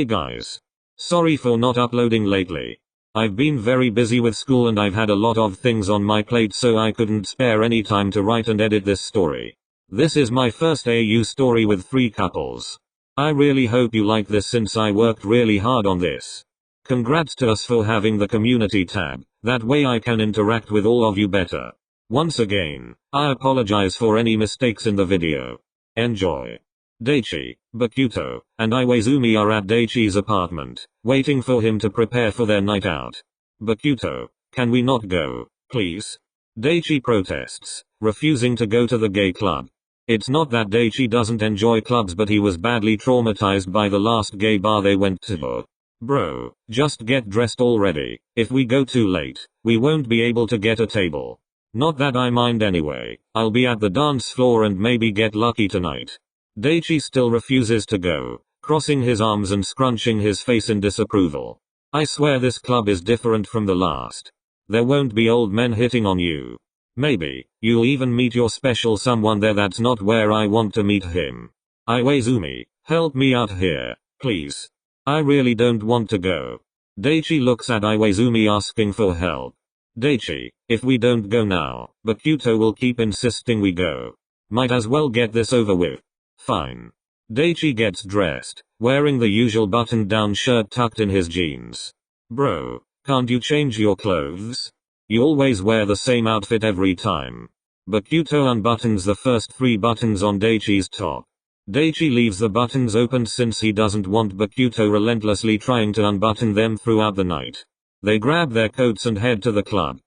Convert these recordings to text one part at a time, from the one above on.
Hey guys. Sorry for not uploading lately. I've been very busy with school and I've had a lot of things on my plate, so I couldn't spare any time to write and edit this story. This is my first AU story with 3 couples. I really hope you like this since I worked really hard on this. Congrats to us for having the community tab, that way I can interact with all of you better. Once again, I apologize for any mistakes in the video. Enjoy. Daichi, Bakuto, and Iwaizumi are at Daichi's apartment, waiting for him to prepare for their night out. Bakuto, can we not go, please? Daichi protests, refusing to go to the gay club. It's not that Daichi doesn't enjoy clubs, but he was badly traumatized by the last gay bar they went to. Bro, just get dressed already. If we go too late, we won't be able to get a table. Not that I mind anyway, I'll be at the dance floor and maybe get lucky tonight. Daichi still refuses to go, crossing his arms and scrunching his face in disapproval. I swear this club is different from the last. There won't be old men hitting on you. Maybe, you'll even meet your special someone there. That's not where I want to meet him. Iwaizumi, help me out here, please. I really don't want to go. Daichi looks at Iwaizumi asking for help. Daichi, if we don't go now, Bakuto will keep insisting we go. Might as well get this over with. Fine. Daichi gets dressed, wearing the usual button-down shirt tucked in his jeans. Bro, can't you change your clothes? You always wear the same outfit every time. Bakuto unbuttons the first 3 buttons on Daichi's top. Daichi leaves the buttons open since he doesn't want Bakuto relentlessly trying to unbutton them throughout the night. They grab their coats and head to the club.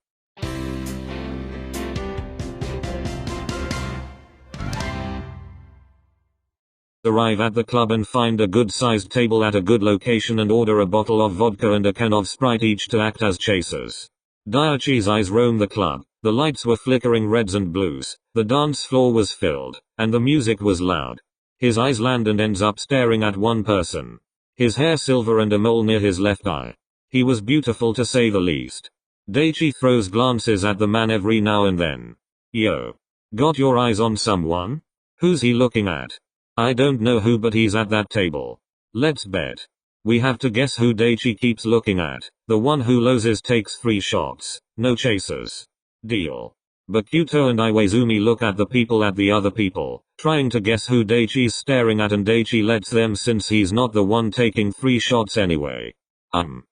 Arrive at the club and find a good-sized table at a good location and order a bottle of vodka and a can of Sprite each to act as chasers. Daichi's eyes roam the club. The lights were flickering reds and blues, the dance floor was filled, and the music was loud. His eyes land and ends up staring at one person. His hair silver and a mole near his left eye. He was beautiful to say the least. Daichi throws glances at the man every now and then. Yo. Got your eyes on someone? Who's he looking at? I don't know who, but he's at that table. Let's bet. We have to guess who Daichi keeps looking at. The one who loses takes 3 shots. No chasers. Deal. Bakuto and Iwaizumi look at the people at the other people, trying to guess who Daichi's staring at, and Daichi lets them since he's not the one taking 3 shots anyway.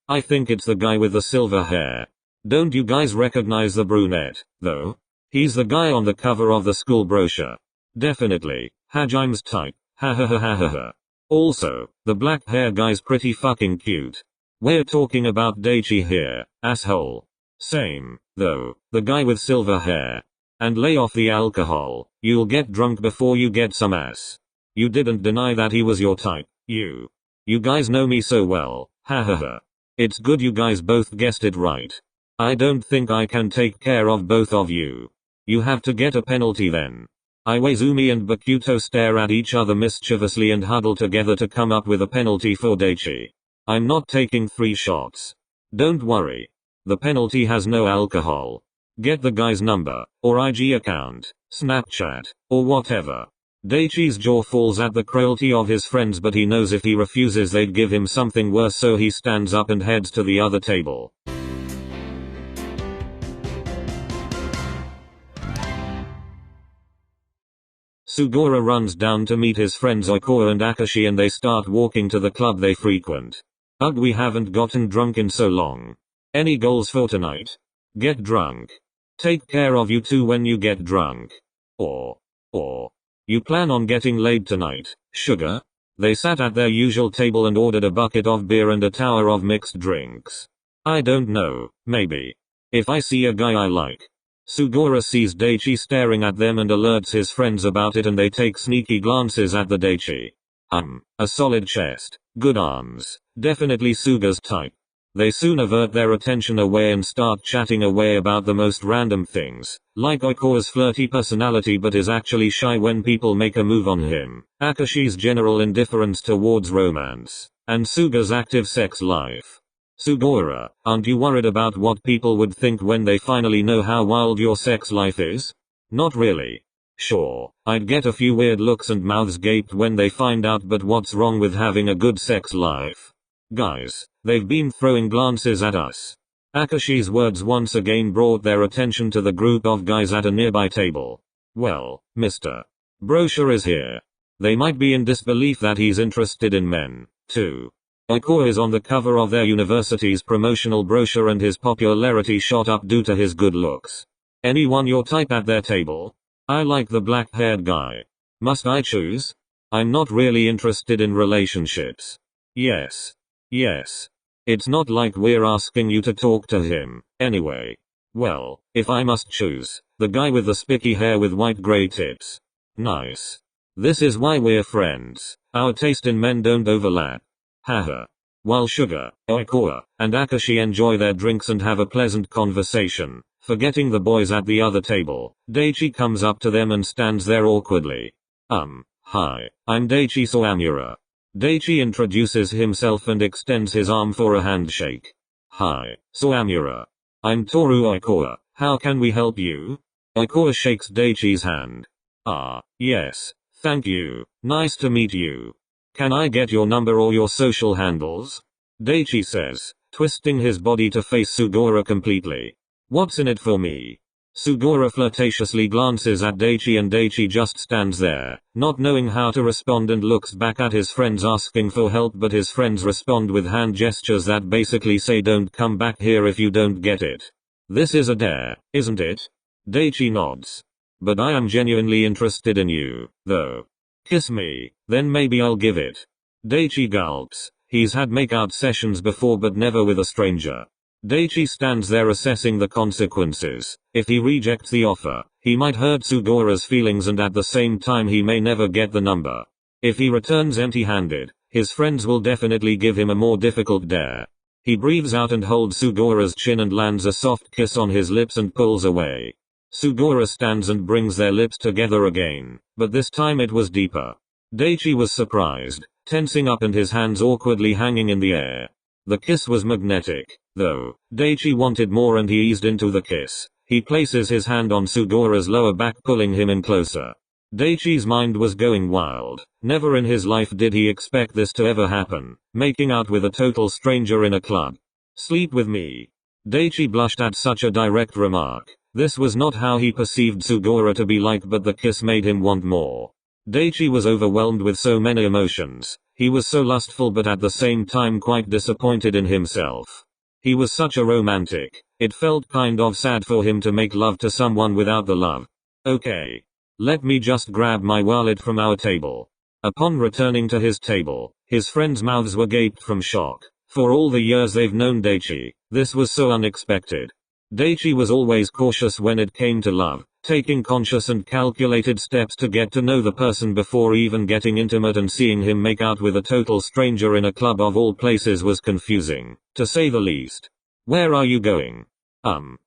I think it's the guy with the silver hair. Don't you guys recognize the brunette, though? He's the guy on the cover of the school brochure. Definitely. Hajime's type. Ha ha ha ha ha ha. Also, the black hair guy's pretty fucking cute. We're talking about Daichi here, asshole. Same, though, the guy with silver hair. And lay off the alcohol, you'll get drunk before you get some ass. You didn't deny that he was your type, you. You guys know me so well, ha ha ha. It's good you guys both guessed it right. I don't think I can take care of both of you. You have to get a penalty then. Iwaizumi and Bakuto stare at each other mischievously and huddle together to come up with a penalty for Daichi. I'm not taking 3 shots. Don't worry. The penalty has no alcohol. Get the guy's number, or IG account, Snapchat, or whatever. Daichi's jaw falls at the cruelty of his friends, but he knows if he refuses they'd give him something worse, so he stands up and heads to the other table. Sugora runs down to meet his friends Oikoa and Akashi, and they start walking to the club they frequent. Ugh, we haven't gotten drunk in so long. Any goals for tonight? Get drunk. Take care of you two when you get drunk. Or, you plan on getting laid tonight, sugar? They sat at their usual table and ordered a bucket of beer and a tower of mixed drinks. I don't know, maybe. If I see a guy I like. Sugora sees Daichi staring at them and alerts his friends about it, and they take sneaky glances at the Daichi. A solid chest, good arms, definitely Suga's type. They soon avert their attention away and start chatting away about the most random things, like Oikoa's flirty personality but is actually shy when people make a move on him, Akashi's general indifference towards romance, and Suga's active sex life. Sugora, aren't you worried about what people would think when they finally know how wild your sex life is? Not really. Sure, I'd get a few weird looks and mouths gaped when they find out, but what's wrong with having a good sex life? Guys, they've been throwing glances at us. Akashi's words once again brought their attention to the group of guys at a nearby table. Well, Mr. Brochure is here. They might be in disbelief that he's interested in men, too. Haikyuu is on the cover of their university's promotional brochure and his popularity shot up due to his good looks. Anyone your type at their table? I like the black-haired guy. Must I choose? I'm not really interested in relationships. Yes. Yes. It's not like we're asking you to talk to him, anyway. Well, if I must choose, the guy with the spiky hair with white gray tips. Nice. This is why we're friends. Our taste in men don't overlap. Haha. While Suga, Haikyuu, and Akashi enjoy their drinks and have a pleasant conversation, forgetting the boys at the other table, Daichi comes up to them and stands there awkwardly. Hi, I'm Daichi Soamura. Daichi introduces himself and extends his arm for a handshake. Hi, Soamura. I'm Toru Haikyuu, how can we help you? Haikyuu shakes Daichi's hand. Yes, thank you, nice to meet you. Can I get your number or your social handles? Daichi says, twisting his body to face Sugura completely. What's in it for me? Sugura flirtatiously glances at Daichi and Daichi just stands there, not knowing how to respond and looks back at his friends asking for help, but his friends respond with hand gestures that basically say don't come back here if you don't get it. This is a dare, isn't it? Daichi nods. But I am genuinely interested in you, though. Kiss me, then maybe I'll give it. Daichi gulps. He's had makeout sessions before but never with a stranger. Daichi stands there assessing the consequences. If he rejects the offer, he might hurt Sugura's feelings and at the same time he may never get the number. If he returns empty-handed, his friends will definitely give him a more difficult dare. He breathes out and holds Sugura's chin and lands a soft kiss on his lips and pulls away. Sugura stands and brings their lips together again, but this time it was deeper. Daichi was surprised, tensing up and his hands awkwardly hanging in the air. The kiss was magnetic, though. Daichi wanted more and he eased into the kiss. He places his hand on Sugura's lower back, pulling him in closer. Daichi's mind was going wild. Never in his life did he expect this to ever happen, making out with a total stranger in a club. Sleep with me. Daichi blushed at such a direct remark. This was not how he perceived Sugura to be like, but the kiss made him want more. Daichi was overwhelmed with so many emotions. He was so lustful but at the same time quite disappointed in himself. He was such a romantic. It felt kind of sad for him to make love to someone without the love. Okay. Let me just grab my wallet from our table. Upon returning to his table, his friends' mouths were gaped from shock. For all the years they've known Daichi, this was so unexpected. Daichi was always cautious when it came to love, taking conscious and calculated steps to get to know the person before even getting intimate, and seeing him make out with a total stranger in a club of all places was confusing, to say the least. Where are you going?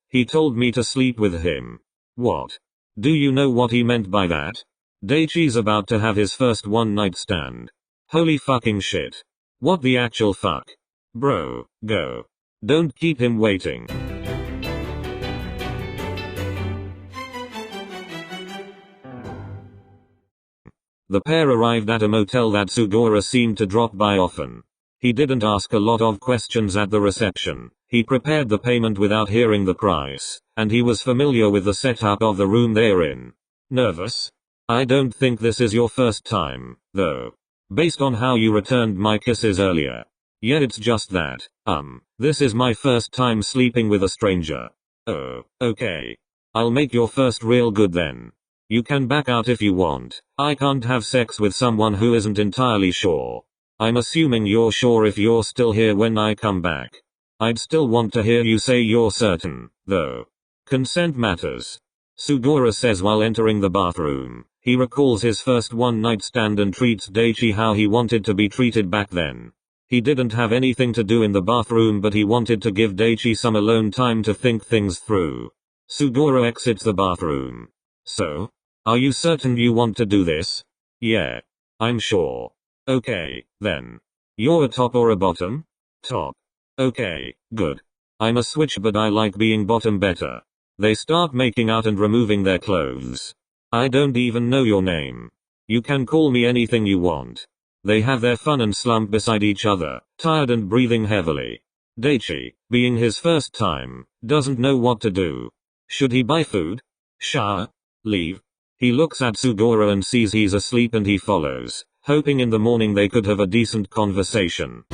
He told me to sleep with him. What? Do you know what he meant by that? Daichi's about to have his first one-night stand. Holy fucking shit. What the actual fuck? Bro, go. Don't keep him waiting. The pair arrived at a motel that Sugura seemed to drop by often. He didn't ask a lot of questions at the reception. He prepared the payment without hearing the price, and he was familiar with the setup of the room they're in. Nervous? I don't think this is your first time, though. Based on how you returned my kisses earlier. Yeah, it's just that. This is my first time sleeping with a stranger. Oh, okay. I'll make your first real good then. You can back out if you want. I can't have sex with someone who isn't entirely sure. I'm assuming you're sure if you're still here when I come back. I'd still want to hear you say you're certain, though. Consent matters. Sugura says while entering the bathroom. He recalls his first one-night stand and treats Daichi how he wanted to be treated back then. He didn't have anything to do in the bathroom, but he wanted to give Daichi some alone time to think things through. Sugura exits the bathroom. So? Are you certain you want to do this? Yeah. I'm sure. Okay, then. You're a top or a bottom? Top. Okay, good. I'm a switch but I like being bottom better. They start making out and removing their clothes. I don't even know your name. You can call me anything you want. They have their fun and slump beside each other, tired and breathing heavily. Daichi, being his first time, doesn't know what to do. Should he buy food? Shower? Leave? He looks at Sugoro and sees he's asleep and he follows, hoping in the morning they could have a decent conversation.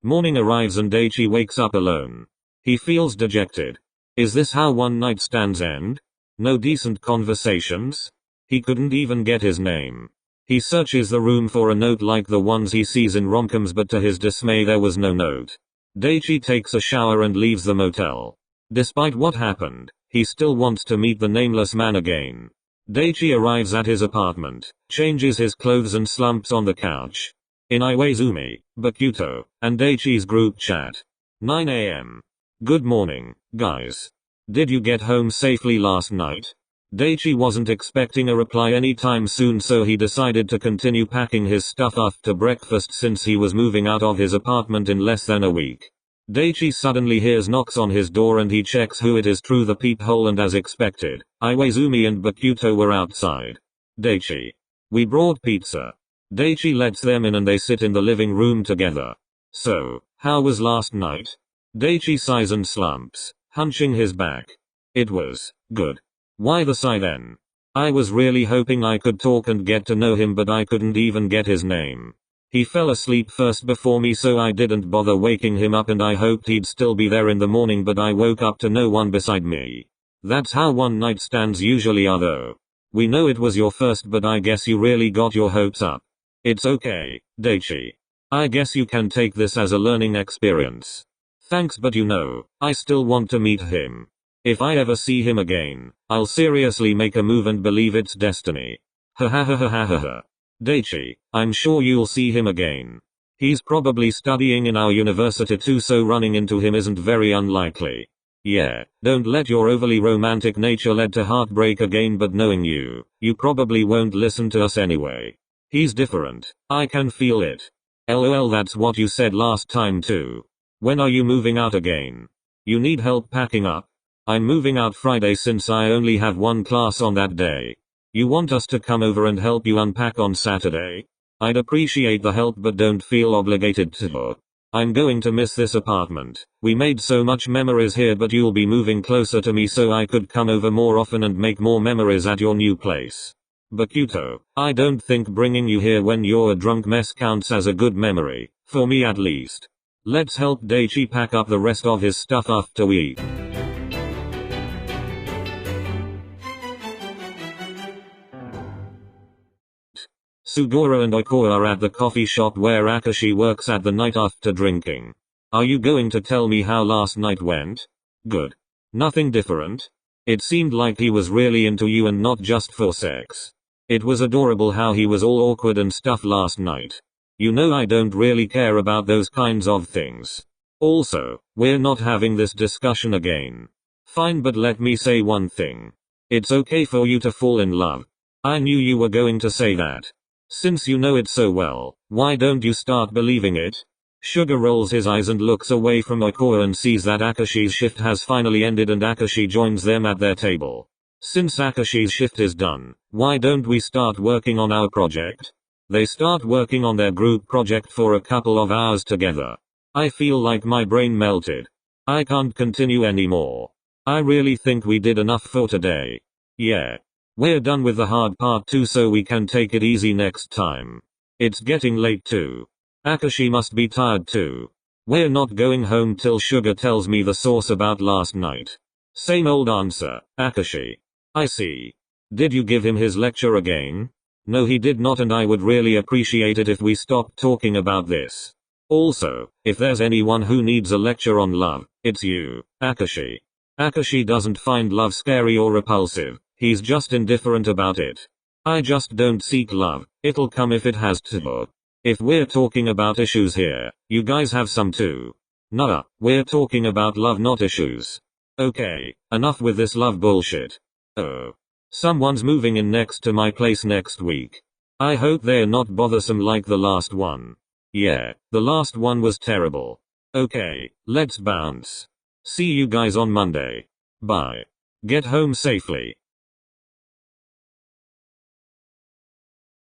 Morning arrives and Daichi wakes up alone. He feels dejected. Is this how one night stands end? No decent conversations? He couldn't even get his name. He searches the room for a note like the ones he sees in romcoms, but to his dismay there was no note. Daichi takes a shower and leaves the motel. Despite what happened, he still wants to meet the nameless man again. Daichi arrives at his apartment, changes his clothes and slumps on the couch. In Iwaizumi, Bakuto, and Daichi's group chat. 9 AM. Good morning, guys. Did you get home safely last night? Daichi wasn't expecting a reply anytime soon, so he decided to continue packing his stuff after breakfast since he was moving out of his apartment in less than a week. Daichi suddenly hears knocks on his door and he checks who it is through the peephole, and as expected, Iwaizumi and Bakuto were outside. Daichi. We brought pizza. Daichi lets them in and they sit in the living room together. So, how was last night? Daichi sighs and slumps, hunching his back. It was good. Why the sigh then? I was really hoping I could talk and get to know him, but I couldn't even get his name. He fell asleep first before me, so I didn't bother waking him up, and I hoped he'd still be there in the morning, but I woke up to no one beside me. That's how one night stands usually are though. We know it was your first, but I guess you really got your hopes up. It's okay, Daichi. I guess you can take this as a learning experience. Thanks, but I still want to meet him. If I ever see him again, I'll seriously make a move and believe it's destiny. Ha ha ha ha ha ha ha. Daichi, I'm sure you'll see him again. He's probably studying in our university too, so running into him isn't very unlikely. Yeah, don't let your overly romantic nature lead to heartbreak again, but knowing you probably won't listen to us anyway. He's different. I can feel it. LOL, that's what you said last time too. When are you moving out again? You need help packing up? I'm moving out Friday since I only have one class on that day. You want us to come over and help you unpack on Saturday? I'd appreciate the help, but don't feel obligated to. I'm going to miss this apartment. We made so much memories here, but you'll be moving closer to me, so I could come over more often and make more memories at your new place. Bakuto, I don't think bringing you here when you're a drunk mess counts as a good memory, for me at least. Let's help Daichi pack up the rest of his stuff after we eat. Sugoro and Oiko are at the coffee shop where Akashi works at the night after drinking. Are you going to tell me how last night went? Good. Nothing different? It seemed like he was really into you and not just for sex. It was adorable how he was all awkward and stuff last night. I don't really care about those kinds of things. Also, we're not having this discussion again. Fine, but let me say one thing. It's okay for you to fall in love. I knew you were going to say that. Since you know it so well, why don't you start believing it? Suga rolls his eyes and looks away from Oikoa and sees that Akashi's shift has finally ended and Akashi joins them at their table. Since Akashi's shift is done, why don't we start working on our project? They start working on their group project for a couple of hours together. I feel like my brain melted. I can't continue anymore. I really think we did enough for today. Yeah. We're done with the hard part too, so we can take it easy next time. It's getting late too. Akashi must be tired too. We're not going home till Suga tells me the source about last night. Same old answer, Akashi. I see. Did you give him his lecture again? No, he did not, and I would really appreciate it if we stopped talking about this. Also, if there's anyone who needs a lecture on love, it's you, Akashi. Akashi doesn't find love scary or repulsive, he's just indifferent about it. I just don't seek love, it'll come if it has to. If we're talking about issues here, you guys have some too. Nah, we're talking about love, not issues. Okay, enough with this love bullshit. Oh. Someone's moving in next to my place next week. I hope they're not bothersome like the last one. Yeah, the last one was terrible. Okay, let's bounce. See you guys on Monday. Bye. Get home safely.